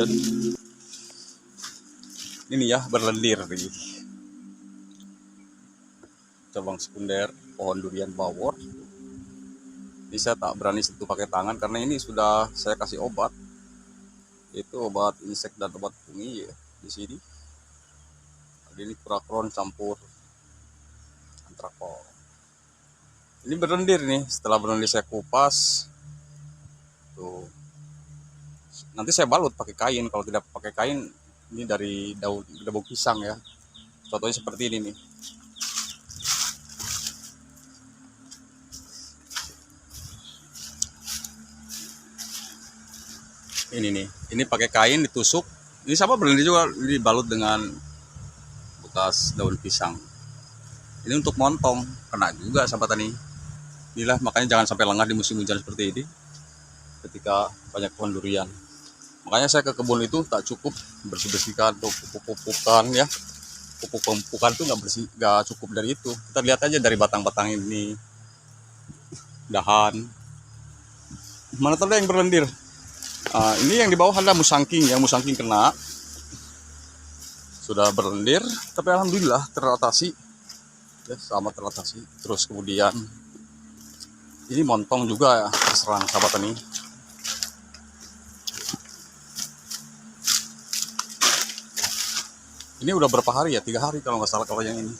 hujan. Ini ya berlendir nih. Cabang sekunder pohon durian bawor. Ini saya tak berani sentuh pakai tangan karena ini sudah saya kasih obat. Itu obat insek dan obat fungi ya di sini. Ini Purakron campur antrakol. Ini berlendir nih. Setelah berlendir saya kupas. Tuh. Nanti saya balut pakai kain. Kalau tidak pakai kain, ini dari daun pisang ya. Contohnya seperti ini nih. Ini nih, ini pakai kain ditusuk. Ini sama berlendir juga, dibalut dengan bekas daun pisang. Ini untuk montong, kena juga sahabat tani. Inilah makanya jangan sampai lengah di musim hujan seperti ini. Ketika banyak pohon durian. Makanya saya ke kebun itu tak cukup bersih-bersihkan atau pupuk-pupukan ya. Pupuk-pupukan itu nggak cukup dari itu. Kita lihat aja dari batang-batang ini, dahan. Mana tahu yang berlendir. Ini yang di bawah ada musangking ya, musangking kena. Sudah berlendir, tapi alhamdulillah teratasi. Ya, sama teratasi. Terus kemudian ini montong juga ya, terserang sahabat tani. Ini udah berapa hari ya? 3 hari kalau nggak salah kalau yang ini.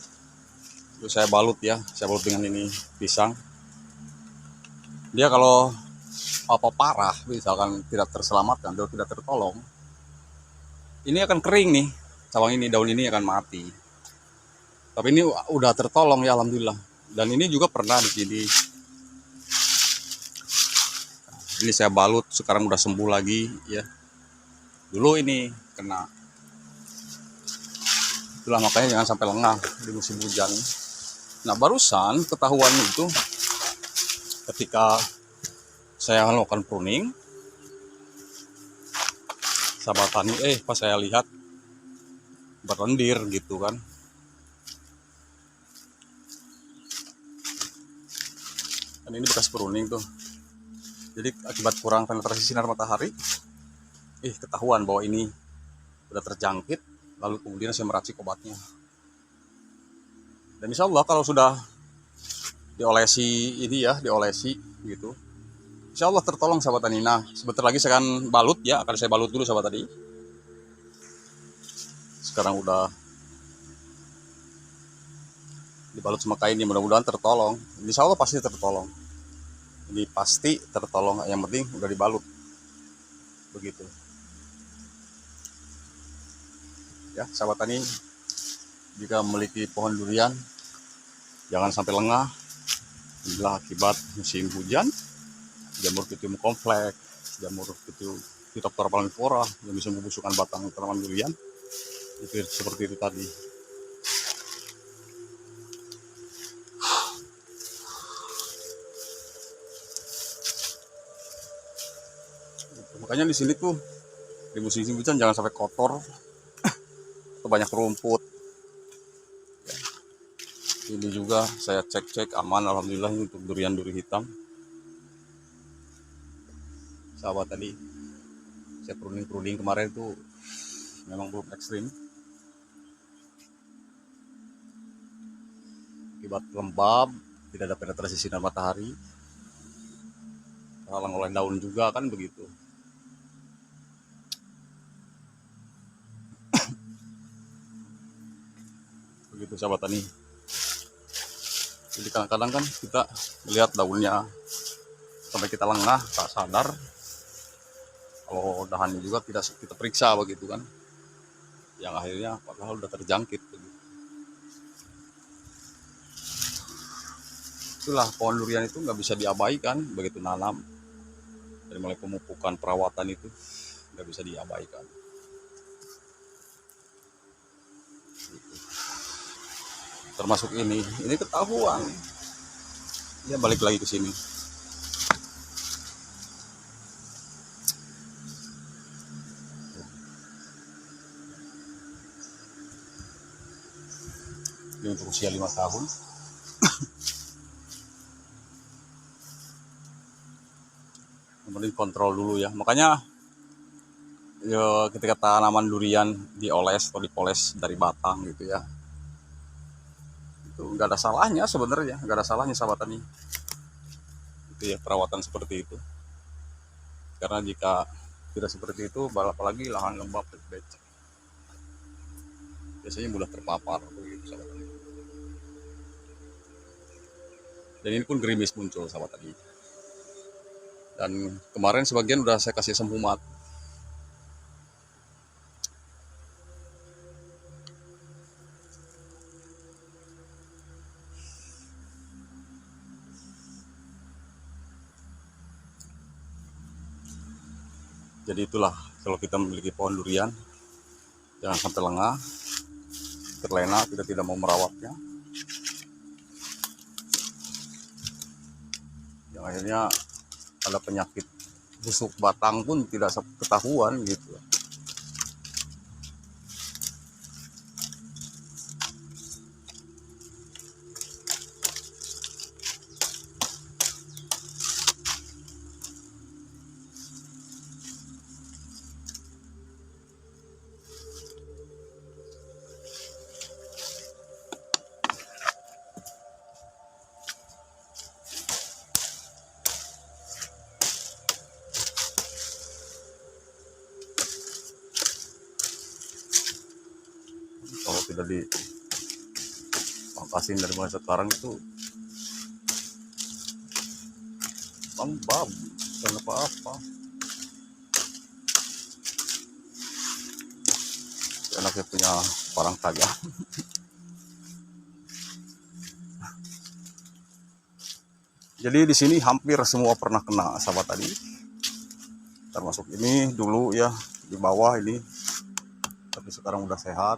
Terus saya balut ya, saya balut dengan ini pisang. Dia kalau apa parah, misalkan tidak terselamatkan atau tidak tertolong, ini akan kering nih, cabang ini, daun ini akan mati. Tapi ini udah tertolong ya alhamdulillah. Dan ini juga pernah di sini. Ini saya balut, sekarang udah sembuh lagi ya. Dulu ini kena. Itulah makanya jangan sampai lengah di musim hujan. Nah barusan ketahuan itu ketika saya melakukan pruning, sahabat tani, pas saya lihat berlendir gitu kan. Dan ini bekas pruning tuh. Jadi akibat kurang penetrasi sinar matahari, ketahuan bahwa ini udah terjangkit, lalu kemudian saya meracik obatnya. Dan insya Allah kalau sudah diolesi ini ya, diolesi gitu, insya Allah tertolong sahabat tani. Nah sebentar lagi saya akan balut ya, akan saya balut dulu sahabat tadi. Sekarang udah dibalut sama kain, mudah-mudahan tertolong. Insya Allah pasti tertolong. Ini pasti tertolong, yang penting udah dibalut. Begitu. Ya, sahabat tani, jika memiliki pohon durian, jangan sampai lengah. Inilah akibat musim hujan, jamur pitium kompleks, jamur pitium Phytophthora palmipora yang bisa membusukkan batang tanaman durian. Itu seperti itu tadi. Makanya di sini tuh di musim hujan jangan sampai kotor atau banyak rumput. Ya. Ini juga saya cek aman alhamdulillah untuk durian duri hitam. Sahabat tadi saya pruning kemarin itu memang belum ekstrim. Akibat lembab, tidak ada penetrasi sinar matahari, terhalang oleh daun juga kan begitu. Begitu sahabat tani. Jadi kadang-kadang kan kita melihat daunnya sampai kita lengah, tak sadar kalau dahannya juga tidak kita periksa begitu kan, yang akhirnya padahal udah terjangkit begitu. Itulah pohon durian itu nggak bisa diabaikan begitu nanam, dari mulai pemupukan, perawatan itu nggak bisa diabaikan. Gitu. Termasuk ini ketahuan, ya balik lagi ke sini. Ini untuk usia 5 tahun. Yang penting kontrol dulu ya. Makanya ya ketika tanaman durian dioles atau dipoles dari batang gitu ya, itu nggak ada salahnya sebenarnya, nggak ada salahnya sahabat tani itu ya, perawatan seperti itu. Karena jika tidak seperti itu, apalagi lahan lembab becek, biasanya mudah terpapar begitu sahabat tani. Dan ini pun gerimis muncul sahabat tani. Dan kemarin sebagian udah saya kasih sempumat. Jadi itulah, kalau kita memiliki pohon durian, jangan sampai lengah, terlena, kita tidak mau merawatnya. Yang akhirnya ada penyakit busuk batang pun tidak ketahuan gitu. Kalau tidak dipangkasin dari mulai sekarang itu lembab, bukan apa-apa. Anaknya punya parang tajam. Jadi di sini hampir semua pernah kena sahabat tadi. Termasuk ini dulu ya, di bawah ini. Tapi sekarang udah sehat.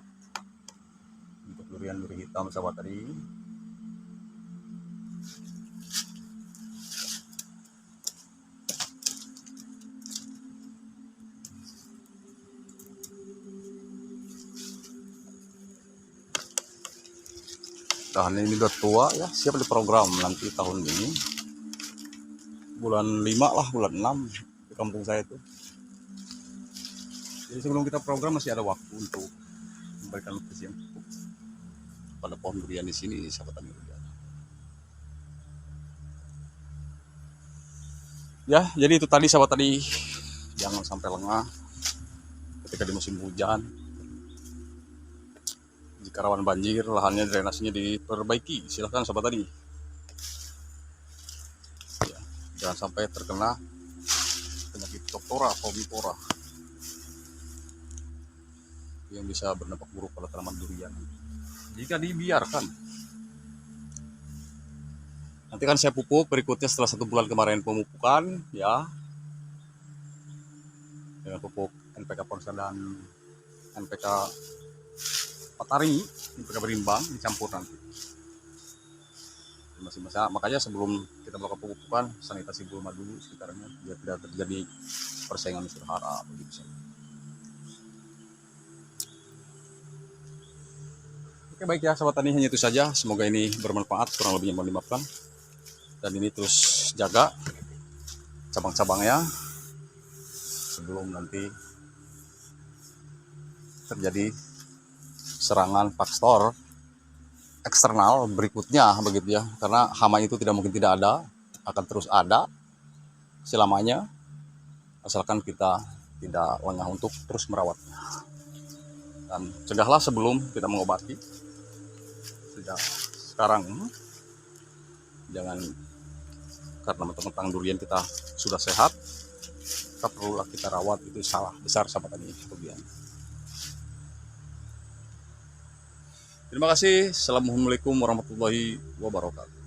Untuk durian duri hitam sahabat tadi. Dahan ini udah tua ya, siap diprogram nanti tahun ini. Bulan 5 lah, bulan 6 di kampung saya itu. Jadi sebelum kita program masih ada waktu untuk memberikan nutrisi yang cukup pada pohon durian di sini, sahabat tani durian. Ya, jadi itu tadi sahabat tadi, jangan sampai lengah ketika di musim hujan. Jika rawan banjir, lahannya drainasenya diperbaiki, silahkan sahabat tani. Ya, jangan sampai terkena penyakit Phytophthora atau Vipora yang bisa berdampak buruk pada tanaman durian jika dibiarkan. Nanti kan saya pupuk berikutnya setelah 1 bulan kemarin pemupukan ya, dengan pupuk NPK Ponsa dan NPK Patari, NPK berimbang dicampur nanti. Masih masa, makanya sebelum kita melakukan pemupukan sanitasi gulma dulu sekitarnya biar tidak terjadi persaingan unsur hara begitu. Oke baik ya sahabat tani, hanya itu saja. Semoga ini bermanfaat, kurang lebihnya mohon dimaafkan. Dan ini terus jaga cabang-cabangnya sebelum nanti terjadi serangan faktor eksternal berikutnya begitu ya. Karena hama itu tidak mungkin tidak ada, akan terus ada selamanya, asalkan kita tidak lengah untuk terus merawatnya. Dan cegahlah sebelum kita mengobati. Sejak sekarang, jangan karena mentang-mentang durian kita sudah sehat, kita perlulah kita rawat, itu salah besar sahabat tani durian. Terima kasih. Assalamualaikum warahmatullahi wabarakatuh.